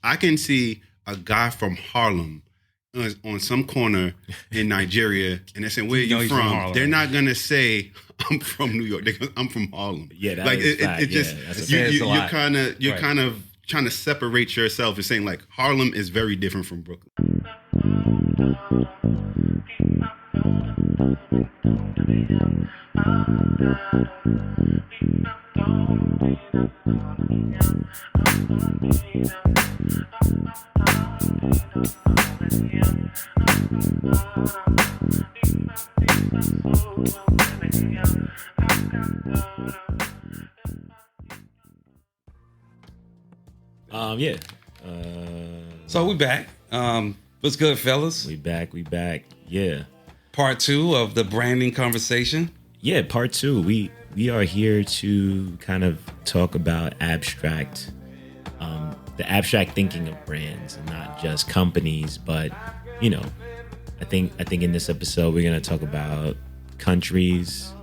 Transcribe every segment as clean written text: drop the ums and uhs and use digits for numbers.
I can see a guy from Harlem on some corner in Nigeria, and they're saying, "Where are you from?" Harlem, they're not gonna say, "I'm from New York." I'm from Harlem. Yeah, that is fact. It just you're kind of trying to separate yourself and saying like Harlem is very different from Brooklyn. Yeah. So we back. What's good, fellas? We back. Yeah. Part 2 of the branding conversation. Yeah, part 2. We are here to kind of talk about abstract, the abstract thinking of brands, and not just companies, but I think in this episode we're gonna talk about countries,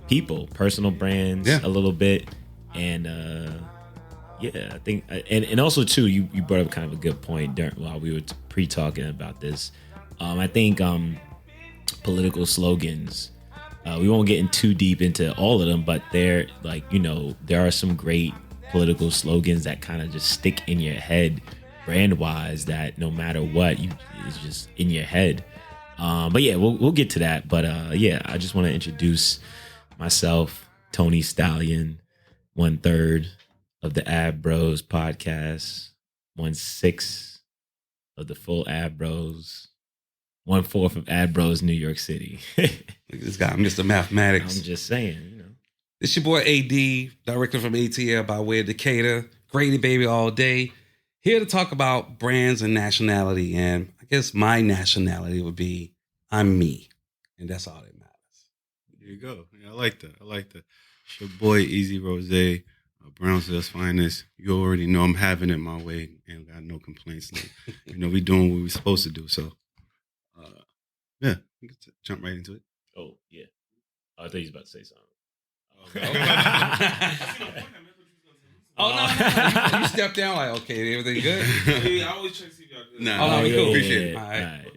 people, personal brands, a little bit, and I think, and also too, you brought up kind of a good point while we were pre-talking about this. I think political slogans. We won't get in too deep into all of them, but there are some great political slogans that kind of just stick in your head, brand-wise. That no matter what, it's just in your head. But yeah, we'll get to that. But I just want to introduce myself, Tony Stallion, 1/3 of the Ab Bros podcast, 1/6 of the full Ab Bros, 1/4 of Ab Bros New York City. Look at this guy, Mr. Mathematics. I'm just saying, It's your boy AD, director from ATL by way of Decatur. Grady baby all day. Here to talk about brands and nationality. And I guess my nationality would be I'm me. And that's all that matters. There you go. Yeah, I like that. Your boy Easy Rose, Brownsville's finest. You already know I'm having it my way and got no complaints. Like, we doing what we're supposed to do. So, we can jump right into it. Oh, yeah. I thought you was about to say something. No. You stepped down like, okay, everything good? I always check to see if y'all good. Nah, cool. Appreciate it. All right.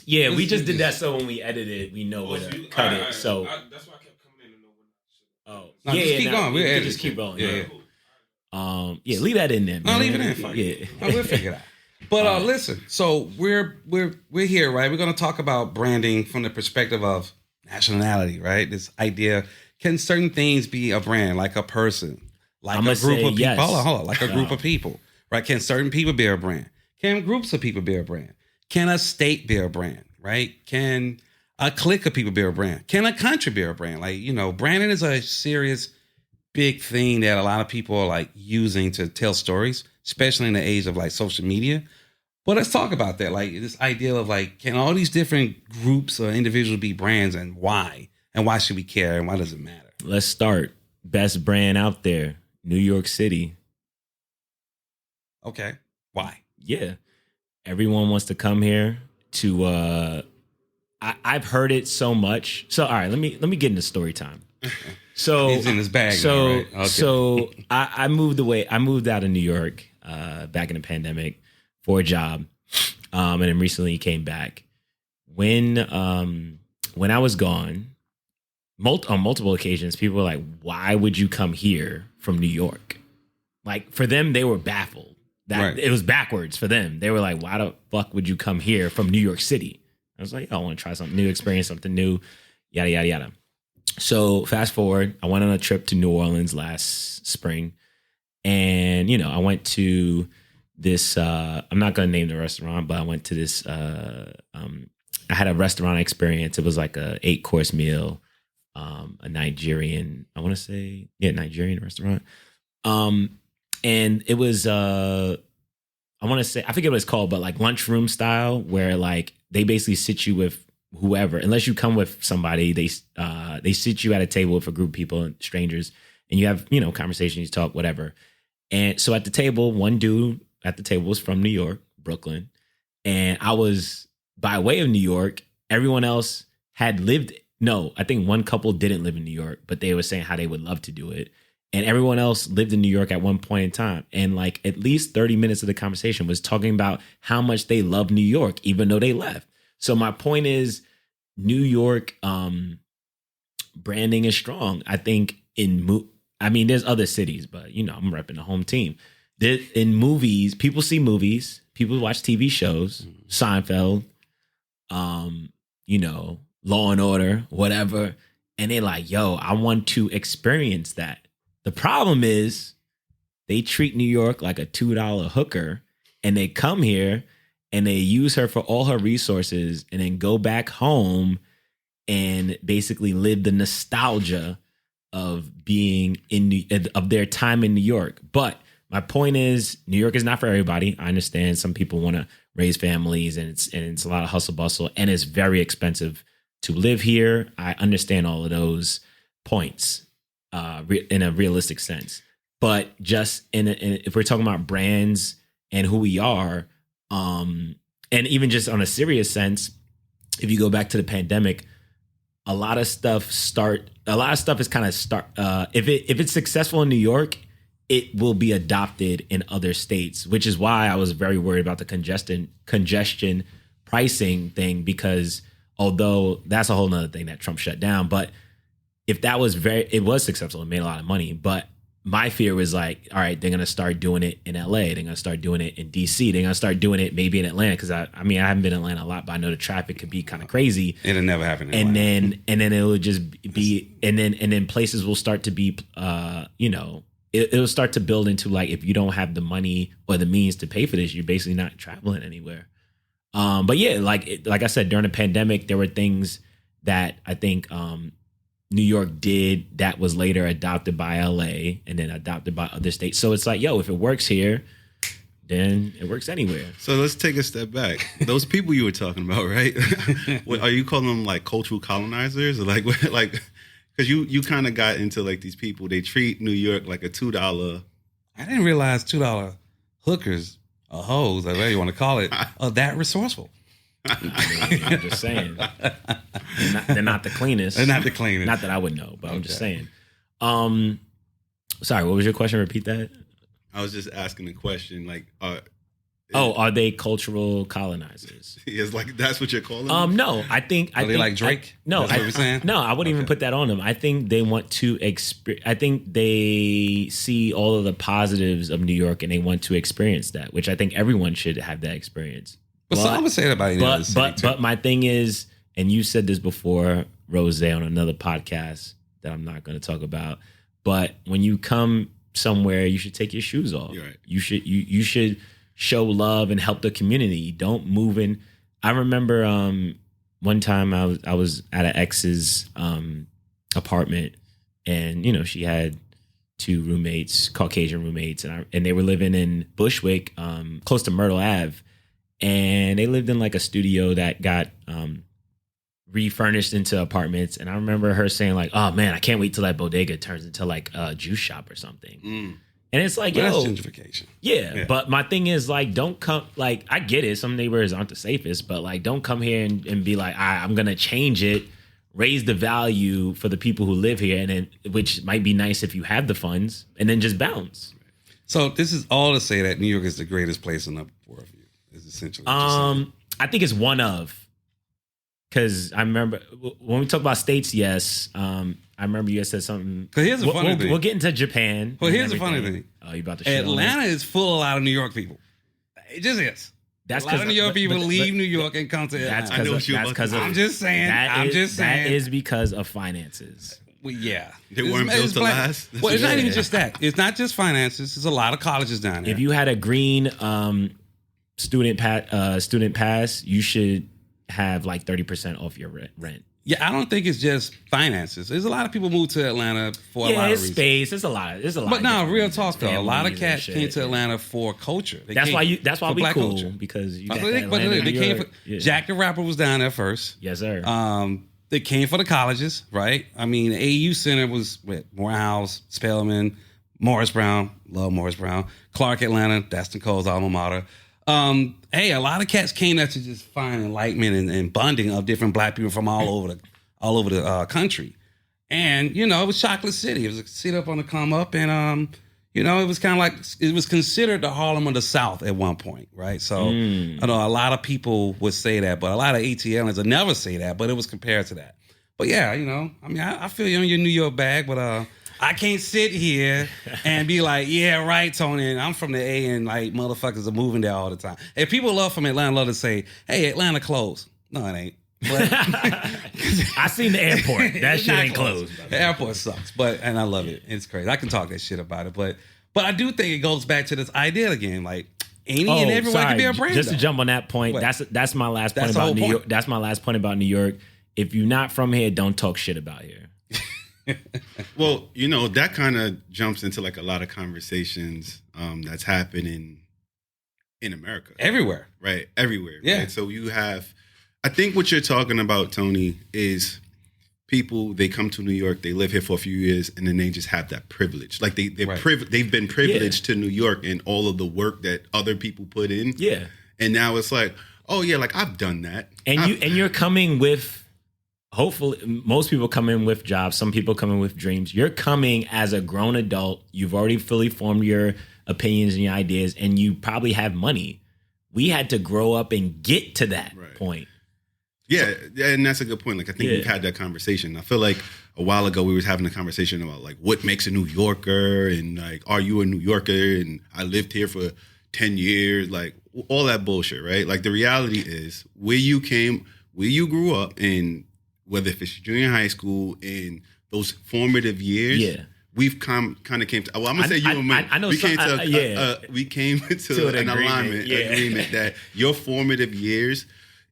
Yeah, we just did that so when we edit it, we know where to cut it. So that's why I kept coming in and know when. Just keep going. We'll just keep rolling. Yeah. Leave that in there, man. No, leave it in. Fuck. Yeah, we'll figure it out. But listen, so we're here, right? We're going to talk about branding from the perspective of nationality, right? This idea: can certain things be a brand, like a person, like a group of people? Yes. Hold on, like a group of people, right? Can certain people be a brand? Can groups of people be a brand? Can a state be a brand, right? Can a clique of people be a brand? Can a country be a brand? Like, branding is a serious, big thing that a lot of people are like using to tell stories, especially in the age of like social media. But let's talk about that. Like this idea of like, can all these different groups or individuals be brands, and why? And why should we care? And why does it matter? Let's start. Best brand out there, New York City. Okay. Why? Yeah. Everyone wants to come here to I've heard it so much. So all right, let me get into story time. So he's in his bag. So now, right? Okay. So I moved away. I moved out of New York back in the pandemic for a job, and then recently came back. When I was gone, on multiple occasions, people were like, "Why would you come here from New York?" Like for them, they were baffled. That It was backwards for them. They were like, "Why the fuck would you come here from New York City?" I was like, "I want to try something new, experience something new, yada yada yada." So fast forward, I went on a trip to New Orleans last spring, and I went to this. I'm not going to name the restaurant, but I went to this. I had a restaurant experience. It was like a 8-course meal, a Nigerian. I want to say, Nigerian restaurant. And it was, I want to say, I forget what it's called, but like lunchroom style, where like they basically sit you with whoever, unless you come with somebody, they sit you at a table with a group of people, strangers, and you have, conversations, you talk, whatever. And so at the table, one dude at the table was from New York, Brooklyn. And I was by way of New York. Everyone else had lived. No, I think one couple didn't live in New York, but they were saying how they would love to do it. and everyone else lived in New York at one point in time. And like at least 30 minutes of the conversation was talking about how much they love New York, even though they left. So my point is, New York branding is strong. I think there's other cities, but I'm repping the home team. In movies, people see movies, people watch TV shows, Seinfeld, Law and Order, whatever. And they're like, yo, I want to experience that. The problem is they treat New York like a $2 hooker, and they come here and they use her for all her resources and then go back home and basically live the nostalgia of being of their time in New York. But my point is, New York is not for everybody. I understand some people want to raise families, and it's a lot of hustle bustle, and it's very expensive to live here. I understand all of those points in a realistic sense. But just if we're talking about brands and who we are, and even just on a serious sense, if you go back to the pandemic, a lot of stuff is kind of if it's successful in New York, it will be adopted in other states, which is why I was very worried about the congestion pricing thing, because although that's a whole nother thing that Trump shut down, but if that was it was successful and made a lot of money. But my fear was like, all right, they're going to start doing it in LA. They're going to start doing it in DC. They're going to start doing it maybe in Atlanta. Because I haven't been in Atlanta a lot, but I know the traffic could be kind of crazy. It'll never happen. And then it would just be, and then places will start to be, it'll start to build into like, if you don't have the money or the means to pay for this, you're basically not traveling anywhere. But yeah, like I said, during the pandemic, there were things that I think New York did that was later adopted by LA and then adopted by other states. So it's like, yo, if it works here, then it works anywhere. So let's take a step back. Those people you were talking about, right? Are you calling them like cultural colonizers, or like because you kind of got into like these people, they treat New York like a $2. I didn't realize $2 hookers or hoes, or whatever you want to call it, are that resourceful. I'm just saying. They're not the cleanest. They're not the cleanest. Not that I would know, but I'm just saying. Sorry, what was your question? Repeat that. I was just asking the question, like, are they cultural colonizers? It's like that's what you're calling them? No, I think they like Drake. No, that's what we're saying? No, I wouldn't even put that on them. I think they want to I think they see all of the positives of New York and they want to experience that, which I think everyone should have that experience. But some would say that about any other city, but my thing is, and you said this before, Rose, on another podcast that I'm not going to talk about, but when you come somewhere, you should take your shoes off. You're right. You should show love and help the community. Don't move in. I remember one time I was at an ex's apartment, and she had two roommates, Caucasian roommates, and they were living in Bushwick, close to Myrtle Ave. And they lived in like a studio that got refurnished into apartments. And I remember her saying like, "Oh man, I can't wait till that bodega turns into like a juice shop or something." And it's like, that's gentrification. Yeah. But my thing is like, don't come, like, I get it. Some neighborhoods aren't the safest, but like, don't come here and be like, I'm going to change it, raise the value for the people who live here. And then, which might be nice if you have the funds, and then just bounce. So this is all to say that New York is the greatest place in the world. Is essentially what I think it's one of, because I remember when we talk about states, yes, I remember you said something. Because here's the funny thing. We'll get into Japan. Well, here's the funny thing. Oh, you about to shit Atlanta is full of a lot of New York people. It just is. That's a lot of New York people leave New York and come to Atlanta. I'm just saying. That is because of finances. Well, yeah. They weren't built to last. Well, it's not even just that. It's not just finances. There's a lot of colleges down there. If you had a green student pass, you should have like 30% off your rent. Yeah, I don't think it's just finances. There's a lot of people move to Atlanta for a lot of reasons. Space. There's a lot. But no, real talk though. A lot of cats came to Atlanta for culture. That's why we cool culture. Because you got they came for Jack the Rapper was down there first. Yes, sir. They came for the colleges, right? I mean, the AU Center was with Morehouse, Spelman, Morris Brown, love Morris Brown, Clark Atlanta, that's Nicole's alma mater. Hey, a lot of cats came there to just find enlightenment and bonding of different black people from all over the country. And, it was Chocolate City. It was a city up on the come up. And, it was kind of like, it was considered the Harlem of the South at one point, right? So I know a lot of people would say that, but a lot of ATLians would never say that, but it was compared to that. But yeah, I feel you on your New York bag, but I can't sit here and be like, yeah, right, Tony, and I'm from the A and like motherfuckers are moving there all the time. And people from Atlanta love to say, hey, Atlanta closed. No, it ain't. But I seen the airport. That shit ain't closed. The airport sucks, and I love it. It's crazy. I can talk that shit about it, but I do think it goes back to this idea again, like any and everyone can be a brand. Just to jump on that point, that's my last point about New York. That's my last point about New York. If you're not from here, don't talk shit about here. Well, that kind of jumps into like a lot of conversations that's happening in America. Everywhere. Right. Everywhere. Yeah. Right? So I think what you're talking about, Tony, is people, they come to New York, they live here for a few years, and then they just have that privilege. Like they've been privileged to New York and all of the work that other people put in. Yeah. And now it's like, oh yeah, like I've done that. And you're coming with, hopefully, most people come in with jobs. Some people come in with dreams. You're coming as a grown adult. You've already fully formed your opinions and your ideas, and you probably have money. We had to grow up and get to that point. Yeah, and that's a good point. Like I think we've had that conversation. I feel like a while ago we was having a conversation about like what makes a New Yorker and like are you a New Yorker and I lived here for 10 years, like all that bullshit, right? Like the reality is where you grew up, and whether if it's junior high school in those formative years, we've kind of came to. Well, I'm gonna say you and me. I know we came to an agreement that your formative years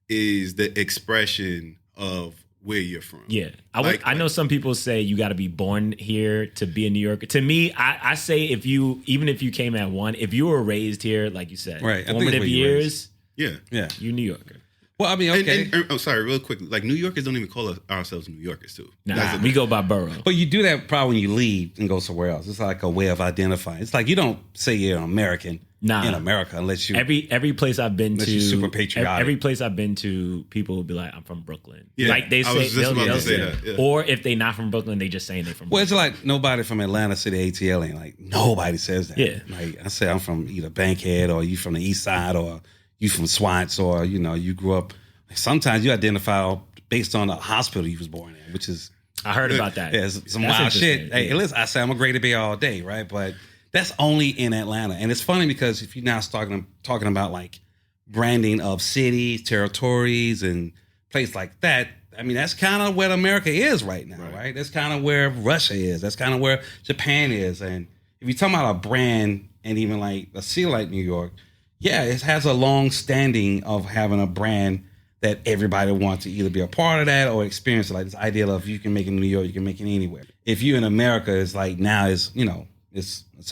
is the expression of where you're from. Yeah. I know some people say you got to be born here to be a New Yorker. To me, I say even if you came at one, if you were raised here, like you said, formative years, you're New Yorker. Well, I mean, okay. And sorry, real quick. Like New Yorkers don't even call ourselves New Yorkers too. Nah, we go by borough. But you do that probably when you leave and go somewhere else. It's like a way of identifying. It's like you don't say you're an American in America unless you. Every place I've been to, super patriotic. Every place I've been to, people will be like, "I'm from Brooklyn." Yeah, like they say, they'll say that. Yeah. Or if they not from Brooklyn, they just saying they from. Well, Brooklyn. it's like nobody from Atlanta City ATL ain't like nobody says that. Yeah, like I say, I'm from either Bankhead or you from the East Side or you from Swats or you grew up. Sometimes you identify based on the hospital you was born in, which is I heard about that. Yeah, some wild shit. Hey, listen, I say I'm a greater Bay all day, right? But that's only in Atlanta, and it's funny because if you now start talking about like branding of cities, territories, and places like that, I mean that's kind of where America is right now, right? That's kind of where Russia is. That's kind of where Japan is. And if you're talking about a brand and even like a city like New York, yeah, it has a long standing of having a brand that everybody wants to either be a part of that or experience it. Like this idea of you can make it in New York, you can make it anywhere. If you're in America, it's like now it's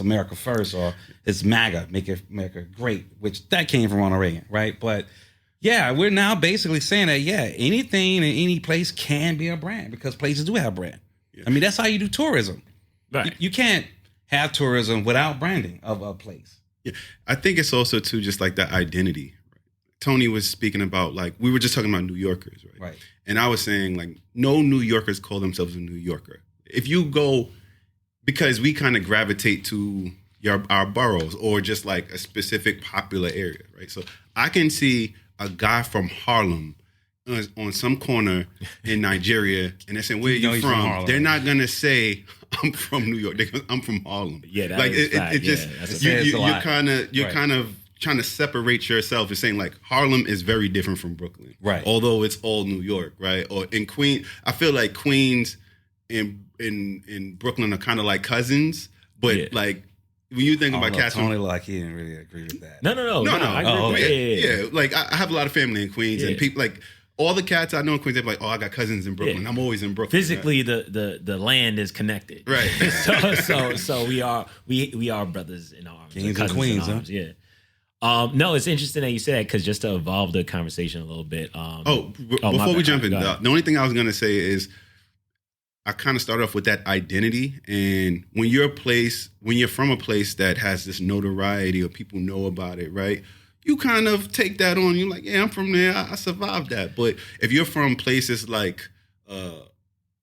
America first or it's MAGA, make America great, which that came from Ronald Reagan, right? But yeah, we're now basically saying that, anything in any place can be a brand because places do have brand. Yeah. I mean, that's how you do tourism. Right. You can't have tourism without branding of a place. Yeah. I think it's also too just like that identity. Tony was speaking about, like, we were just talking about New Yorkers, right? Right. And I was saying, like, no New Yorkers call themselves a New Yorker. If you go, because we kind of gravitate to our boroughs or just like a specific popular area, right? So I can see a guy from Harlem on some corner in Nigeria and they're saying, where are you from? They're not going to say, I'm from New York. I'm from Harlem. Yeah, that like is it just, you're kind of trying to separate yourself and saying like Harlem is very different from Brooklyn, right? Although it's all New York, right? Or in Queens, I feel like Queens and Brooklyn are kind of like cousins, but like when you think about cats, Tony, like he didn't really agree with that. No. I agree with that. Like I have a lot of family in Queens, and people like all the cats I know in Queens. They're like, oh, I got cousins in Brooklyn. I'm always in Brooklyn. Physically, the land is connected, right? so we are brothers in arms, Kings and Queens, in arms, huh? Yeah. No, it's interesting that you said that because just to evolve the conversation a little bit. Before we jump in, the only thing I was going to say is I kind of start off with that identity. And when you're from a place that has this notoriety or people know about it, right? You kind of take that on. You're like, yeah, I'm from there. I survived that. But if you're from places like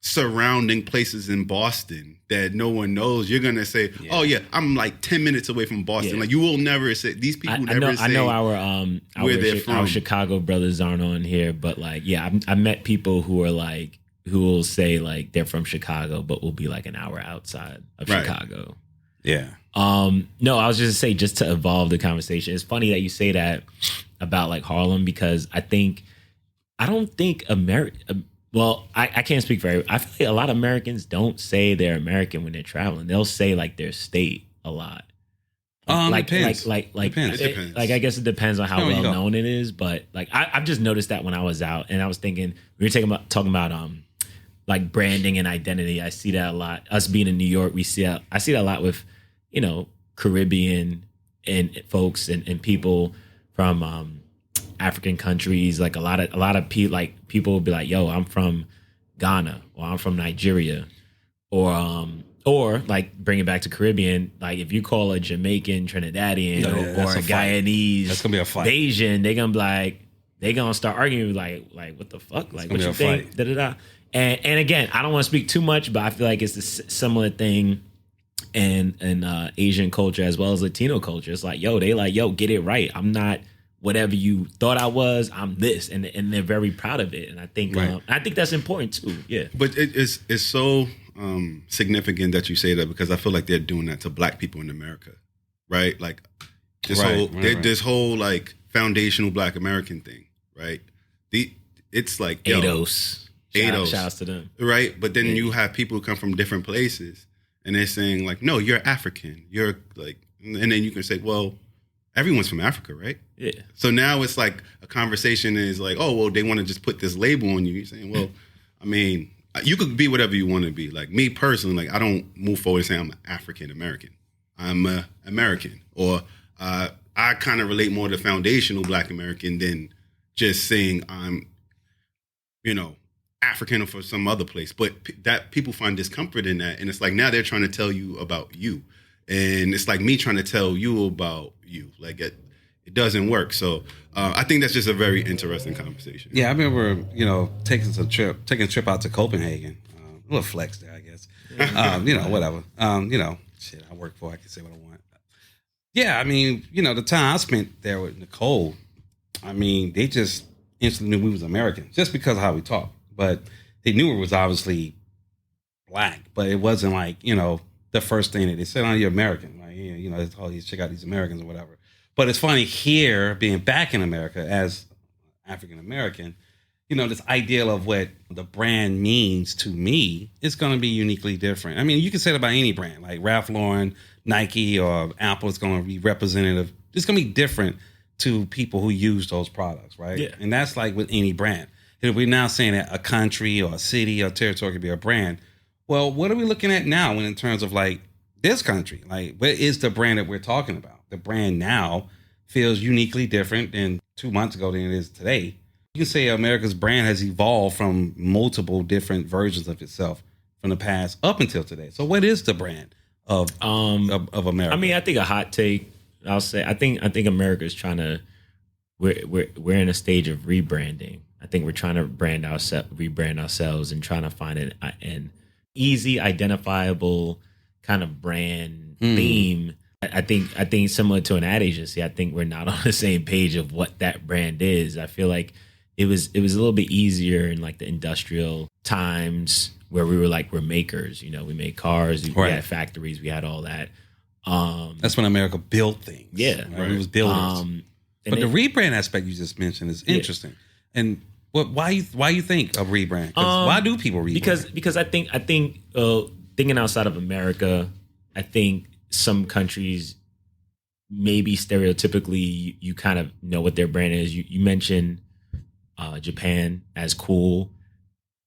surrounding places in Boston that no one knows, you're gonna say, "Oh yeah, I'm like 10 minutes away from Boston." Yeah. Like you will never say these people I never know, say I know where they're from. our Chicago brothers aren't on here, but like, yeah, I met people who are like, who will say like they're from Chicago, but will be like an hour outside of Right. Chicago. Yeah. No, I was just to say, just to evolve the conversation. It's funny that you say that about like Harlem, because I don't think America. Well, I can't speak for everyone. I feel like a lot of Americans don't say they're American when they're traveling. They'll say like their state a lot. Depends. It depends. Like I guess it depends on how There you well go. known it is. But like I've just noticed that when I was out, and I was thinking we were talking about like branding and identity. I see that a lot. Us being in New York, I see that a lot with, you know, Caribbean and folks and people from African countries. Like a lot of people will be like, "Yo, I'm from Ghana," or "I'm from Nigeria," or like bring it back to Caribbean. Like if you call a Jamaican, Trinidadian, or a Guyanese, That's gonna be a fight. Asian, they gonna be like, they gonna start arguing like what the fuck, like what gonna you be a think, da da da. And again, I don't want to speak too much, but I feel like it's a similar thing in Asian culture as well as Latino culture. It's like, yo, get it right. I'm not whatever you thought I was. I'm this, and they're very proud of it. And I think Right. I think that's important too. Yeah, But it's so significant that you say that, because I feel like they're doing that to Black people in America, right? Like this whole like foundational Black American thing, right? It's like ADOS. ADOS. Shouts to them. right? But then you have people who come from different places, and they're saying like, "No, you're African. You're like," and then you can say, "Well, everyone's from Africa, right?" Yeah. So now it's like a conversation is like, "Oh, well, they want to just put this label on you." You're saying, "Well, I mean, you could be whatever you want to be." Like me personally, like I don't move forward and say I'm African American. I'm American, or I kind of relate more to foundational Black American than just saying I'm, you know, African or for some other place. But that people find discomfort in that, and it's like now they're trying to tell you about you, and it's like me trying to tell you about you. Like it doesn't work. So I think that's just a very interesting conversation. Yeah, I remember, you know, taking a trip out to Copenhagen. A little flex there, I guess. You know, whatever. You know, shit, I work for. I can say what I want. Yeah, I mean, you know, the time I spent there with Nicole, I mean, they just instantly knew we was American just because of how we talk. But they knew it was obviously Black, but it wasn't like, you know, the first thing that they said, "Oh, you're American." Like, you know, oh, you check out these Americans or whatever. But it's funny here, being back in America as African American, you know, this ideal of what the brand means to me is going to be uniquely different. I mean, you can say it about any brand, like Ralph Lauren, Nike, or Apple is going to be representative. It's going to be different to people who use those products, right? Yeah. And that's like with any brand. If we're now saying that a country or a city or territory could be a brand, well, what are we looking at now in terms of like this country? Like, what is the brand that we're talking about? The brand now feels uniquely different than 2 months ago than it is today. You can say America's brand has evolved from multiple different versions of itself from the past up until today. So what is the brand of America? I mean, I think a hot take, I'll say, I think America's trying to, we're in a stage of rebranding. I think we're trying to rebrand ourselves and trying to find an easy, identifiable kind of brand theme. I think similar to an ad agency, I think we're not on the same page of what that brand is. I feel like it was a little bit easier in like the industrial times where we were like, we're makers, you know, we made cars, we had factories, we had all that. That's when America built things. Yeah. Right? It was builders. But the rebrand aspect you just mentioned is interesting. And why you think of rebrand? Why do people rebrand? Because I think thinking outside of America, I think some countries maybe stereotypically you kind of know what their brand is. You mentioned Japan as cool,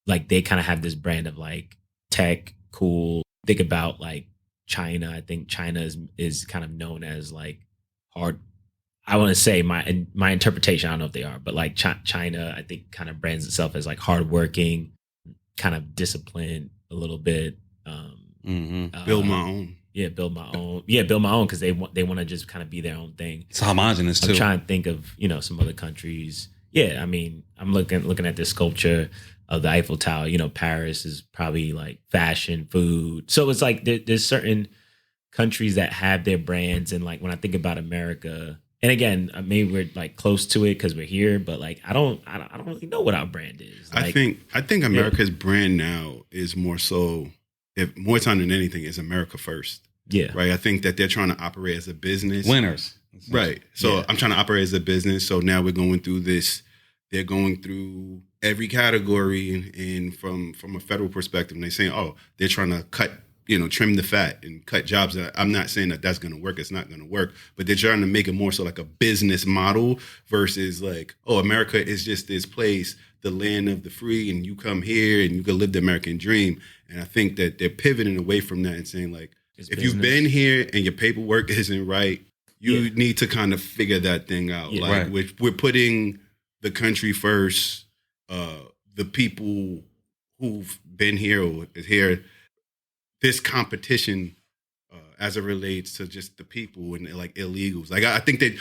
like they kind of have this brand of like tech, cool. Think about like China. I think China is kind of known as like hard. I want to say my interpretation. I don't know if they are, but like China, I think kind of brands itself as like hardworking, kind of disciplined a little bit. Build my own. Yeah, build my own. Yeah, build my own because they want to just kind of be their own thing. It's homogenous too. I'm trying to think of some other countries. Yeah, I mean, I'm looking at this sculpture of the Eiffel Tower. You know, Paris is probably like fashion, food. So it's like there's certain countries that have their brands, and like when I think about America, and again, maybe we're like close to it because we're here, but like I don't really know what our brand is. Like, I think America's brand now is more so, if more time than anything, is America first. Yeah. Right. I think that they're trying to operate as a business. Winners. Right. So Yeah. I'm trying to operate as a business. So now we're going through this. They're going through every category, and from a federal perspective, and they're saying, oh, they're trying to cut, trim the fat and cut jobs. I'm not saying that that's going to work. It's not going to work. But they're trying to make it more so like a business model versus like, oh, America is just this place, the land of the free, and you come here and you can live the American dream. And I think that they're pivoting away from that and saying like, It's if business. you've been here and your paperwork isn't right, you need to kind of figure that thing out. Yeah. Like Right. we're putting the country first, the people who've been here or is here, this competition as it relates to just the people and like illegals. Like I think that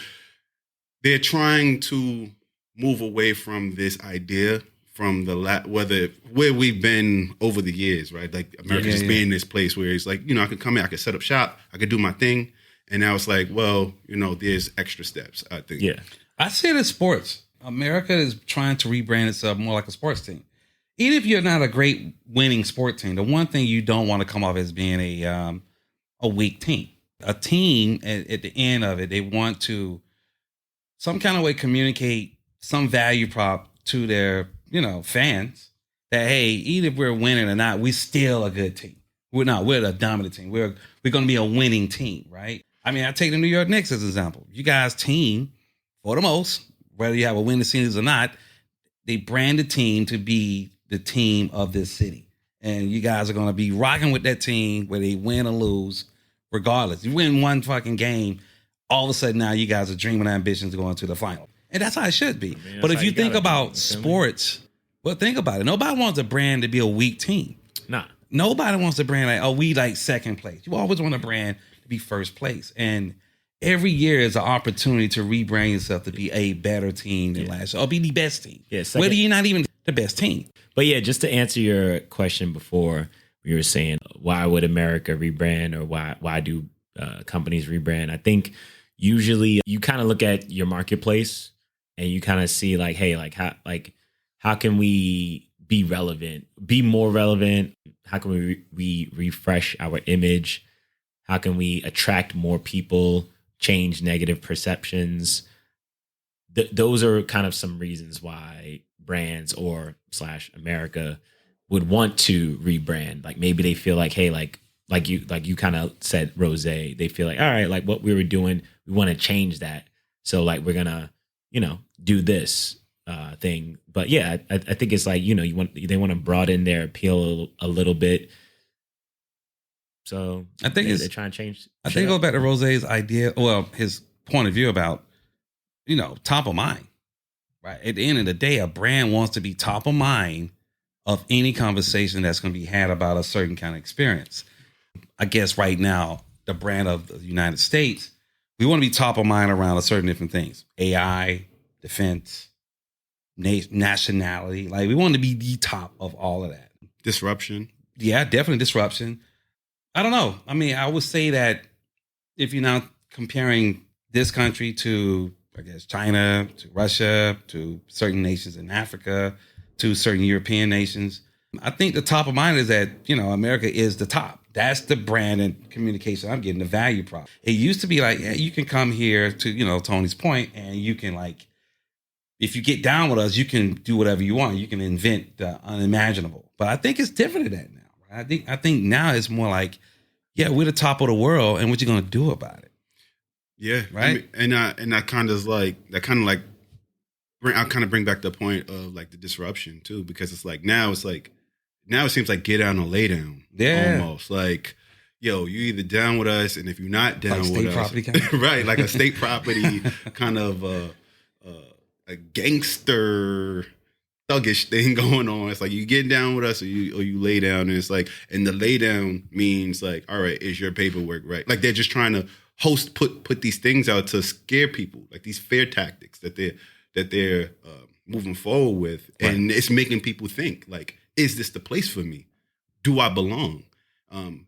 they're trying to move away from this idea from where we've been over the years, right? Like America just being this place where it's like, I could come here, I could set up shop, I could do my thing. And now it's like, well, there's extra steps, I think. Yeah. I see it as sports. America is trying to rebrand itself more like a sports team. Even if you're not a great winning sport team, the one thing you don't want to come off as being a weak team. A team at the end of it, they want to some kind of way communicate some value prop to their fans that, hey, even if we're winning or not, we're still a good team. We're a dominant team. We're going to be a winning team, right? I mean, I take the New York Knicks as an example. You guys team, for the most, whether you have a winning season or not, they brand the team to be the team of this city. And you guys are going to be rocking with that team where they win or lose, regardless. You win one fucking game, all of a sudden now you guys are dreaming ambitions to go into the final. And that's how it should be. mean, But that's if how you you think gotta be, about you feel me? sports, well, think about it. Nobody wants a brand to be a weak team. Nah. Nobody wants a brand like, oh, we like second place. You always want a brand to be first place. And every year is an opportunity to rebrand yourself to be a better team than last year or be the best team. Yeah, second- Whether you're not even the best team. But yeah, just to answer your question before, you were saying why would America rebrand, or why do companies rebrand? I think usually you kind of look at your marketplace and you kind of see like, hey, how can we be relevant, be more relevant? How can we refresh our image? How can we attract more people, change negative perceptions? Those are kind of some reasons why brands or / America would want to rebrand. Like maybe they feel like, hey, like you kind of said, Rose, they feel like, all right, like what we were doing, we want to change that. So like we're gonna, do this thing. But yeah, I think it's like, they want to broaden their appeal a little bit. So I think they're trying to change. I think it goes back to Rose's idea, well, his point of view about, top of mind, right? At the end of the day, a brand wants to be top of mind of any conversation that's going to be had about a certain kind of experience. I guess right now, the brand of the United States, we want to be top of mind around a certain different things. AI, defense, nationality. Like we want to be the top of all of that. Disruption. Yeah, definitely disruption. I don't know. I mean, I would say that if you're now comparing this country to, I guess, China, to Russia, to certain nations in Africa, to certain European nations, I think the top of mind is that, America is the top. That's the brand and communication I'm getting, the value prop. It used to be like, you can come here to, Tony's point, and you can like, if you get down with us, you can do whatever you want. You can invent the unimaginable. But I think it's different than that now. Right? I think now it's more like, yeah, we're the top of the world, and what you gonna do about it? Yeah, right. I mean, and I kind of bring back the point of like the disruption too, because it's like now it seems like get down or lay down. Yeah, almost like, yo, you either down with us, and if you're not down like with state us, property kind of? right, like a state property kind of a gangster thuggish thing going on. It's like you get down with us or you lay down, and it's like, and the lay down means like, all right, is your paperwork right? Like they're just trying to put these things out to scare people, like these fear tactics that they're moving forward with, and it's making people think like, is this the place for me? Do I belong?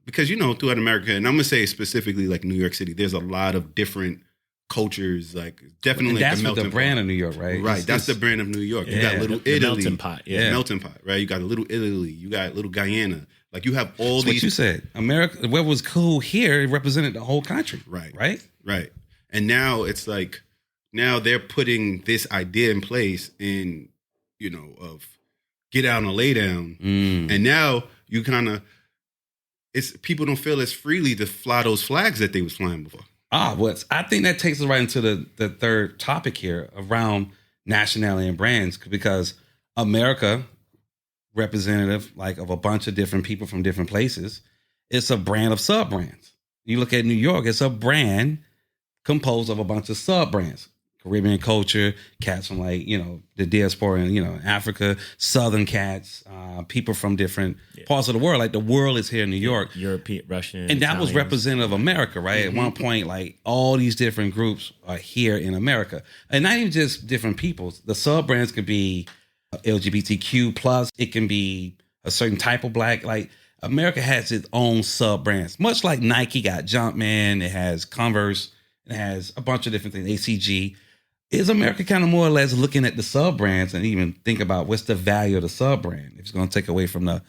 Because throughout America, and I'm gonna say specifically like New York City, there's a lot of different cultures. Like definitely, And that's like what the brand of New York, right? Right, that's the brand of New York. You got Little the Italy, melting pot, the melting pot, right? You got a Little Italy, you got Little Guyana. Like you have all That's these. what you said. America, what was cool here, it represented the whole country. Right. Right. And now it's like, now they're putting this idea in place in, of get down or lay down. And now you kind of, people don't feel as freely to fly those flags that they was flying before. I think that takes us right into the third topic here around nationality and brands, because America, representative like of a bunch of different people from different places, it's a brand of sub brands. You look at New York, it's a brand composed of a bunch of sub brands. Caribbean culture, cats from like, the diaspora in, Africa, Southern cats, people from different parts of the world. Like the world is here in New York. European, Russian. And that was Italians. representative of America, right? At one point, like all these different groups are here in America. And not even just different peoples. The sub brands could be LGBTQ plus. It can be a certain type of black. Like America has its own sub brands, much like Nike got Jumpman. It has Converse. It has a bunch of different things. ACG. Is America kind of more or less looking at the sub brands and even think about what's the value of the sub brand if it's going to take away from the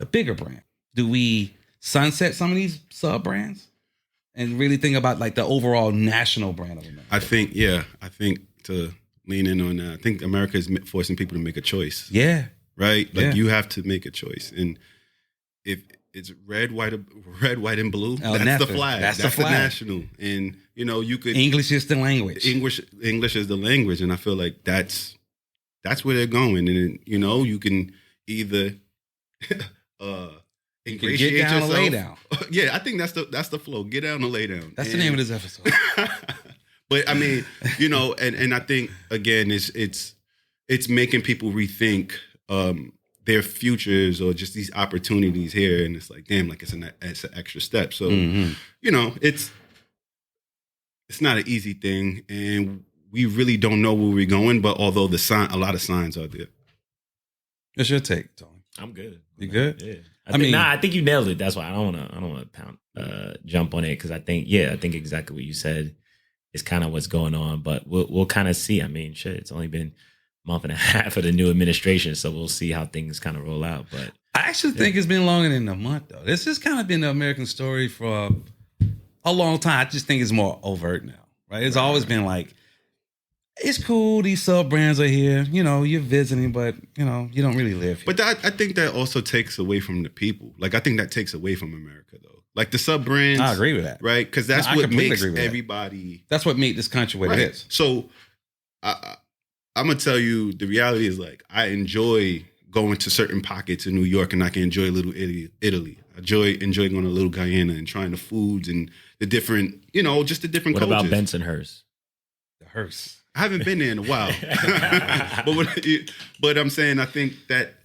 bigger brand? Do we sunset some of these sub brands and really think about like the overall national brand of America? I think to lean in on that, I think America is forcing people to make a choice. Yeah. Right? Like Yeah. you have to make a choice. And if it's red, white, and blue, Oh, that's the flag. That's the the flag. national. And, you could... English is the language. English is the language. And I feel like that's where they're going. And, you can either You can get down or lay down. Yeah, I think that's the flow. Get down or lay down. That's the name of this episode. But I mean, and I think again, it's making people rethink their futures or just these opportunities here, and it's like, damn, like it's an extra step. So it's not an easy thing, and we really don't know where we're going. But although a lot of signs are there. What's your take, Tony? I'm good. You good? Yeah. I think you nailed it. That's why I don't want to jump on it, because I think exactly what you said is kind of what's going on. But we'll kind of see. I mean, shit, it's only been a month and a half of the new administration, so we'll see how things kind of roll out. But I actually think it's been longer than a month, though. This has kind of been the American story for a long time. I just think it's more overt now, right? It's always been like, it's cool, these sub brands are here. You're visiting, but you don't really live here. But I think that also takes away from the people. Like I think that takes away from America, though. Like the sub brands. I agree with that, right? Because that's I what completely makes agree with that. everybody. That's what made this country what Right. it is. So I'm gonna tell you, the reality is like I enjoy going to certain pockets in New York, and I can enjoy Little Italy. I enjoy going to Little Guyana and trying the foods and the different, just the different what cultures. about Bensonhurst? The hearse. I haven't been there in a while, but I'm saying I think that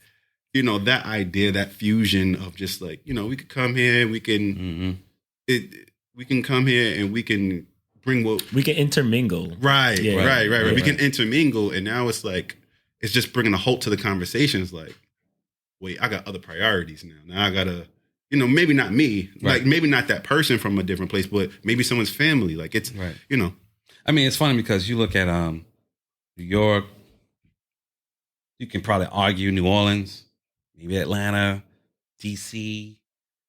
that idea, that fusion of just like we could come here, we can we can come here and we can bring what We can intermingle. right. Yeah. We can intermingle, and now it's like it's just bringing a halt to the conversation. It's like, wait, I got other priorities now. Now I gotta. Maybe not me, Right. like maybe not that person from a different place, but maybe someone's family. Like it's, Right. I I mean, it's funny because you look at New York, you can probably argue New Orleans, maybe Atlanta, DC.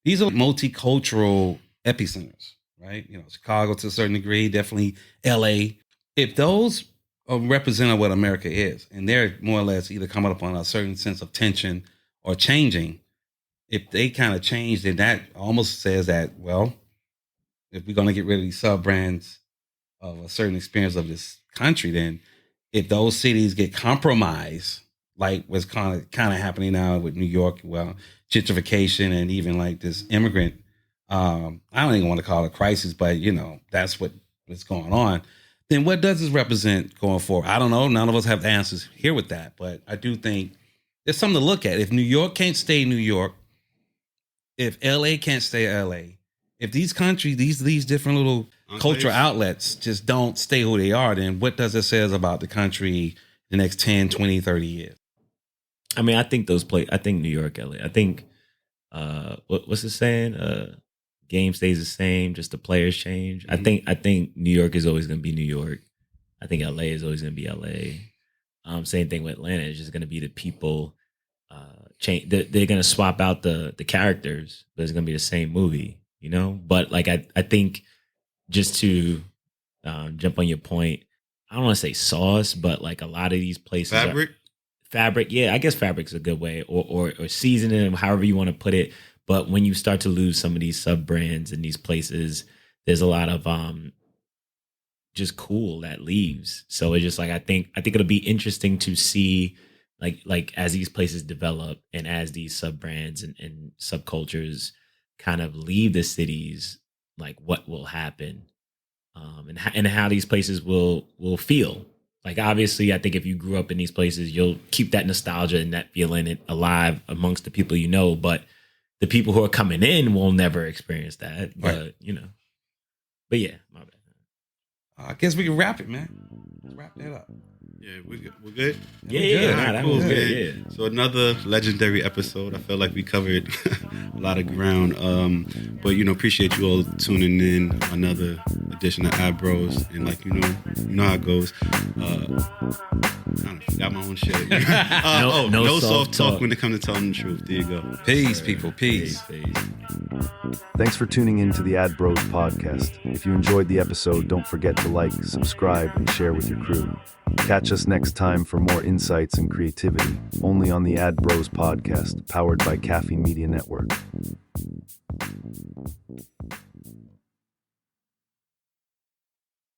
These are multicultural epicenters, right? Chicago to a certain degree, definitely LA. If those are representative of what America is, and they're more or less either coming upon a certain sense of tension or changing, if they kind of change, then that almost says that, well, if we're going to get rid of these sub brands of a certain experience of this country, then if those cities get compromised, like what's kind of happening now with New York, well, gentrification and even like this immigrant, I don't even want to call it a crisis, but that's what's going on. Then what does this represent going forward? I don't know. None of us have the answers here with that, but I do think there's something to look at. If New York can't stay New York, if LA can't stay LA, if these countries, these different little Enclaves. cultural outlets just don't stay who they are, then what does it say about the country the next 10, 20, 30 years? I mean, I think I think New York, LA. I think what's it saying? Game stays the same, just the players change. Mm-hmm. I think New York is always going to be New York. I think LA is always going to be LA. Same thing with Atlanta. It's just going to be the people. Change. They're going to swap out the characters, but it's going to be the same movie, you know. But like I think just to jump on your point, I don't want to say sauce, but like a lot of these places fabric. Yeah, I guess fabric's a good way, or seasoning, however you want to put it. But when you start to lose some of these sub brands in these places, there's a lot of just cool that leaves. So it's just like I think it'll be interesting to see like as these places develop and as these sub brands and subcultures kind of leave the cities, like what will happen, and how these places will feel. Like obviously, I think if you grew up in these places, you'll keep that nostalgia and that feeling alive amongst the people you know. But the people who are coming in will never experience that. But Right. you know, but yeah, my bad. I guess we can wrap it, man. Let's wrap that up. Yeah, we're good. Yeah, All nah, right, that cool, was good. man. Yeah. So another legendary episode. I felt like we covered a lot of ground. But appreciate you all tuning in. Another edition of Ad Bros. And like you know how it goes. I kind of forgot my own shit. No soft talk when it comes to telling the truth. There you go. Peace, people. Peace. Thanks for tuning in to the Ad Bros podcast. If you enjoyed the episode, don't forget to like, subscribe, and share with your crew. Catch us next time for more insights and creativity, only on the Ad Bros podcast, powered by Caffeine Media Network.